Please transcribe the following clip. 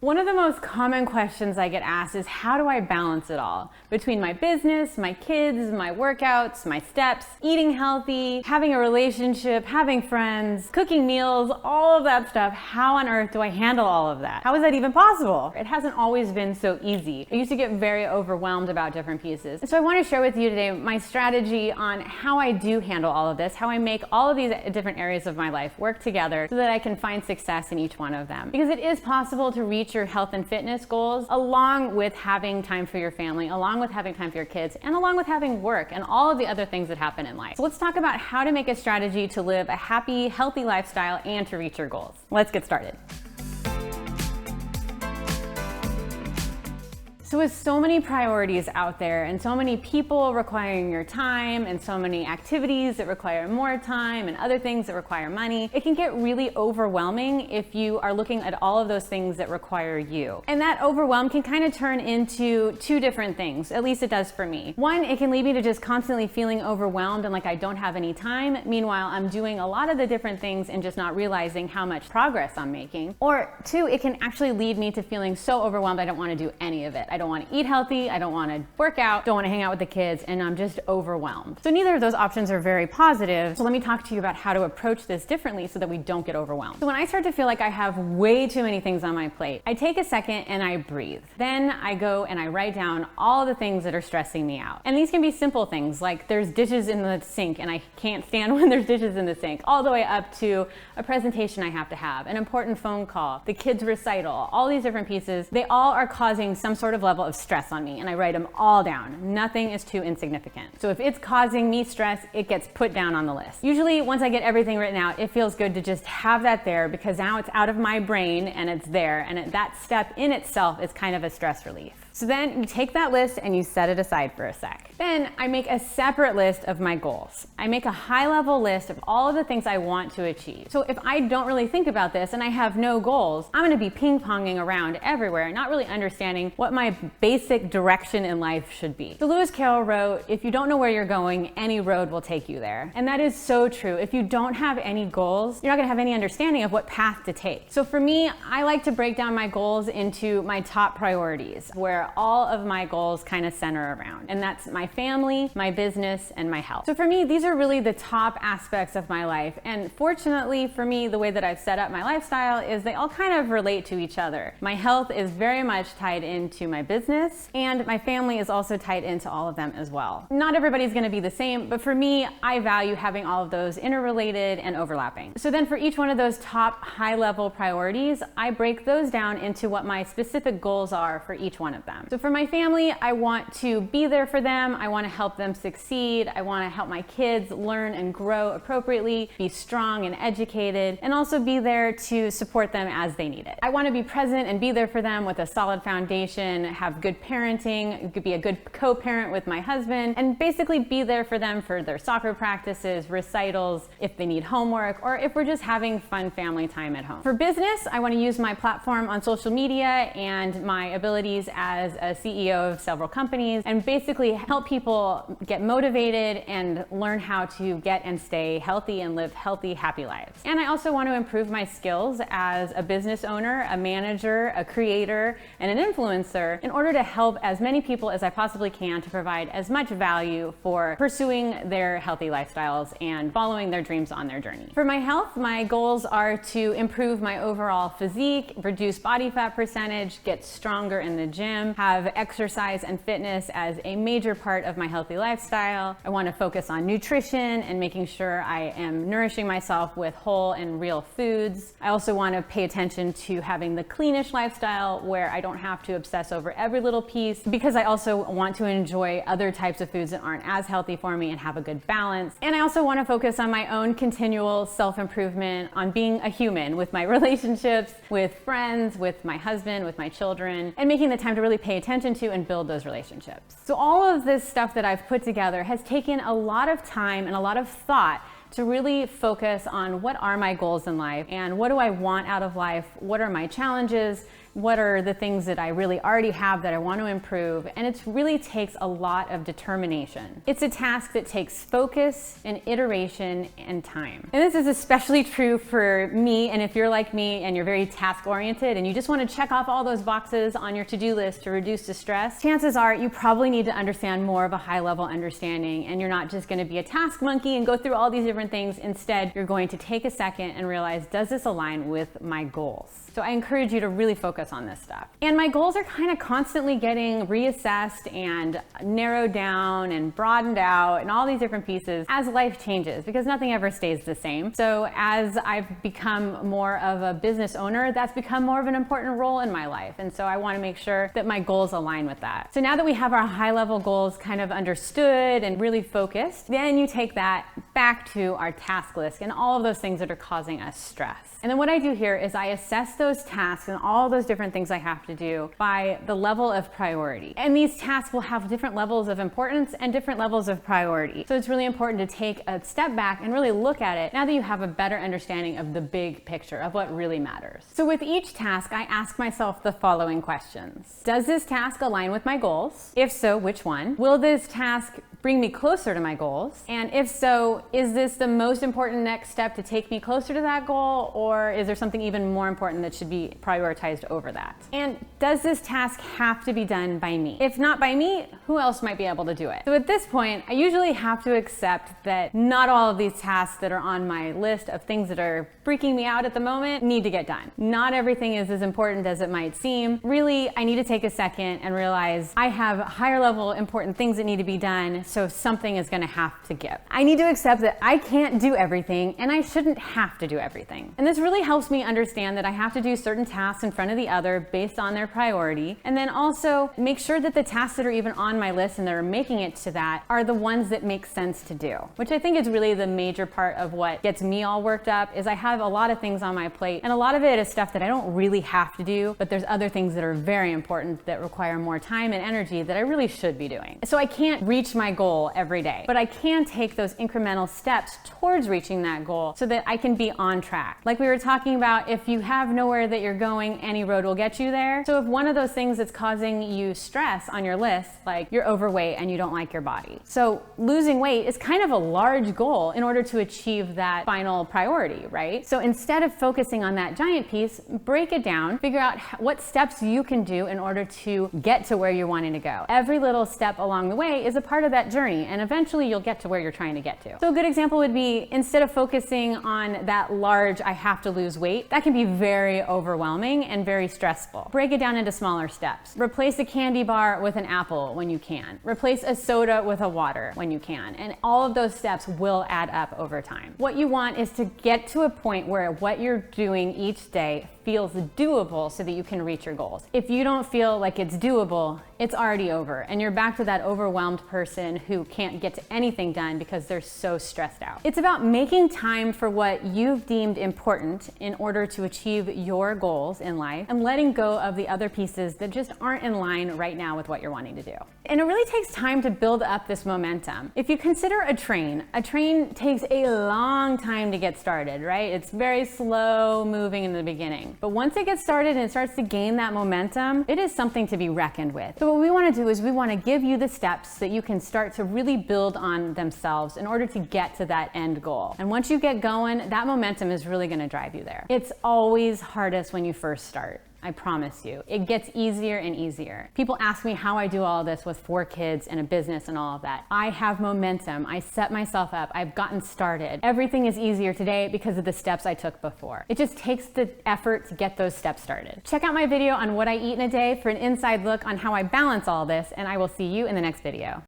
One of the most common questions I get asked is, how do I balance it all? Between my business, my kids, my workouts, my steps, eating healthy, having a relationship, having friends, cooking meals, all of that stuff. How on earth do I handle all of that? How is that even possible? It hasn't always been so easy. I used to get very overwhelmed about different pieces. And so I want to share with you today my strategy on how I do handle all of this, how I make all of these different areas of my life work together so that I can find success in each one of them. Because it is possible to reach your health and fitness goals along with having time for your family, along with having time for your kids, and along with having work and all of the other things that happen in life. So let's talk about how to make a strategy to live a happy, healthy lifestyle and to reach your goals. Let's get started. So with so many priorities out there and so many people requiring your time and so many activities that require more time and other things that require money, it can get really overwhelming if you are looking at all of those things that require you. And that overwhelm can kind of turn into two different things, at least it does for me. One, it can lead me to just constantly feeling overwhelmed and like I don't have any time. Meanwhile, I'm doing a lot of the different things and just not realizing how much progress I'm making. Or two, it can actually lead me to feeling so overwhelmed I don't want to do any of it. I don't want to eat healthy, I don't want to work out, don't want to hang out with the kids, and I'm just overwhelmed. So neither of those options are very positive. So let me talk to you about how to approach this differently so that we don't get overwhelmed. So when I start to feel like I have way too many things on my plate, I take a second and I breathe. Then I go and I write down all the things that are stressing me out. And these can be simple things like there's dishes in the sink and I can't stand when there's dishes in the sink, all the way up to a presentation I have to have, an important phone call, the kids' recital, all these different pieces. They all are causing some sort of level of stress on me, and I write them all down. Nothing is too insignificant. So if it's causing me stress, it gets put down on the list. Usually once I get everything written out, it feels good to just have that there because now it's out of my brain and it's there, and that step in itself is kind of a stress relief. So then you take that list and you set it aside for a sec. Then I make a separate list of my goals. I make a high-level list of all of the things I want to achieve. So if I don't really think about this and I have no goals, I'm going to be ping-ponging around everywhere, not really understanding what my basic direction in life should be. So Lewis Carroll wrote, "If you don't know where you're going, any road will take you there." And that is so true. If you don't have any goals, you're not going to have any understanding of what path to take. So for me, I like to break down my goals into my top priorities, where all of my goals kind of center around. And that's my family, my business, and my health. So for me, these are really the top aspects of my life. And fortunately for me, the way that I've set up my lifestyle is they all kind of relate to each other. My health is very much tied into my business, and my family is also tied into all of them as well. Not everybody's going to be the same, but for me, I value having all of those interrelated and overlapping. So then for each one of those top high-level priorities, I break those down into what my specific goals are for each one of them. So for my family, I want to be there for them. I want to help them succeed. I want to help my kids learn and grow appropriately, be strong and educated, and also be there to support them as they need it. I want to be present and be there for them with a solid foundation, have good parenting, be a good co-parent with my husband, and basically be there for them for their soccer practices, recitals, if they need homework, or if we're just having fun family time at home. For business, I want to use my platform on social media and my abilities as a CEO of several companies and basically help people get motivated and learn how to get and stay healthy and live healthy, happy lives. And I also want to improve my skills as a business owner, a manager, a creator, and an influencer in order to help as many people as I possibly can to provide as much value for pursuing their healthy lifestyles and following their dreams on their journey. For my health, my goals are to improve my overall physique, reduce body fat percentage, get stronger in the gym, have exercise and fitness as a major part of my healthy lifestyle. I want to focus on nutrition and making sure I am nourishing myself with whole and real foods. I also want to pay attention to having the cleanish lifestyle where I don't have to obsess over every little piece, because I also want to enjoy other types of foods that aren't as healthy for me and have a good balance. And I also want to focus on my own continual self-improvement, on being a human with my relationships, with friends, with my husband, with my children, and making the time to really pay attention to and build those relationships. So all of this stuff that I've put together has taken a lot of time and a lot of thought to really focus on what are my goals in life and what do I want out of life, what are my challenges, What are the things that I really already have that I want to improve? And it really takes a lot of determination. It's a task that takes focus and iteration and time. And this is especially true for me, and if you're like me and you're very task-oriented and you just want to check off all those boxes on your to-do list to reduce the stress, chances are you probably need to understand more of a high-level understanding, and you're not just going to be a task monkey and go through all these different things. Instead, you're going to take a second and realize, does this align with my goals? So I encourage you to really focus on this stuff. And my goals are kind of constantly getting reassessed and narrowed down and broadened out and all these different pieces as life changes, because nothing ever stays the same. So as I've become more of a business owner, that's become more of an important role in my life. And so I want to make sure that my goals align with that. So now that we have our high-level goals kind of understood and really focused, then you take that back to our task list and all of those things that are causing us stress. And then what I do here is I assess those tasks and all those different things I have to do by the level of priority. And these tasks will have different levels of importance and different levels of priority. So it's really important to take a step back and really look at it now that you have a better understanding of the big picture of what really matters. So with each task, I ask myself the following questions. Does this task align with my goals? If so, which one? Will this task bring me closer to my goals? And if so, is this the most important next step to take me closer to that goal, or is there something even more important that should be prioritized over that? And does this task have to be done by me? If not by me, who else might be able to do it? So at this point, I usually have to accept that not all of these tasks that are on my list of things that are freaking me out at the moment need to get done. Not everything is as important as it might seem. Really, I need to take a second and realize I have higher level important things that need to be done, so something is going to have to give. I need to accept that I can't do everything and I shouldn't have to do everything. And this really helps me understand that I have to do certain tasks in front of the other based on their priority, and then also make sure that the tasks that are even on my list and that are making it to that are the ones that make sense to do, which I think is really the major part of what gets me all worked up. Is I have a lot of things on my plate, and a lot of it is stuff that I don't really have to do, but there's other things that are very important that require more time and energy that I really should be doing. So I can't reach my goal every day, but I can take those incremental steps towards reaching that goal so that I can be on track. Like we were talking about, if you have nowhere that you're going, any road will get you there. So if one of those things that's causing you stress on your list, like you're overweight and you don't like your body, so losing weight is kind of a large goal in order to achieve that final priority, right? So instead of focusing on that giant piece, break it down, figure out what steps you can do in order to get to where you're wanting to go. Every little step along the way is a part of that journey, and eventually you'll get to where you're trying to get to. So a good example would be, instead of focusing on that large, I have to lose weight, that can be very overwhelming and very stressful. Break it down into smaller steps. Replace a candy bar with an apple when you can. Replace a soda with a water when you can. And all of those steps will add up over time. What you want is to get to a point where what you're doing each day feels doable so that you can reach your goals. If you don't feel like it's doable, it's already over, and you're back to that overwhelmed person who can't get to anything done because they're so stressed out. It's about making time for what you've deemed important in order to achieve your goals in life, and letting go of the other pieces that just aren't in line right now with what you're wanting to do. And it really takes time to build up this momentum. If you consider a train takes a long time to get started, right? It's very slow moving in the beginning. But once it gets started and it starts to gain that momentum, it is something to be reckoned with. So what we want to do is we want to give you the steps that you can start to really build on themselves in order to get to that end goal. And once you get going, that momentum is really going to drive you there. It's always hardest when you first start. I promise you. It gets easier and easier. People ask me how I do all this with 4 kids and a business and all of that. I have momentum. I set myself up. I've gotten started. Everything is easier today because of the steps I took before. It just takes the effort to get those steps started. Check out my video on what I eat in a day for an inside look on how I balance all this, and I will see you in the next video.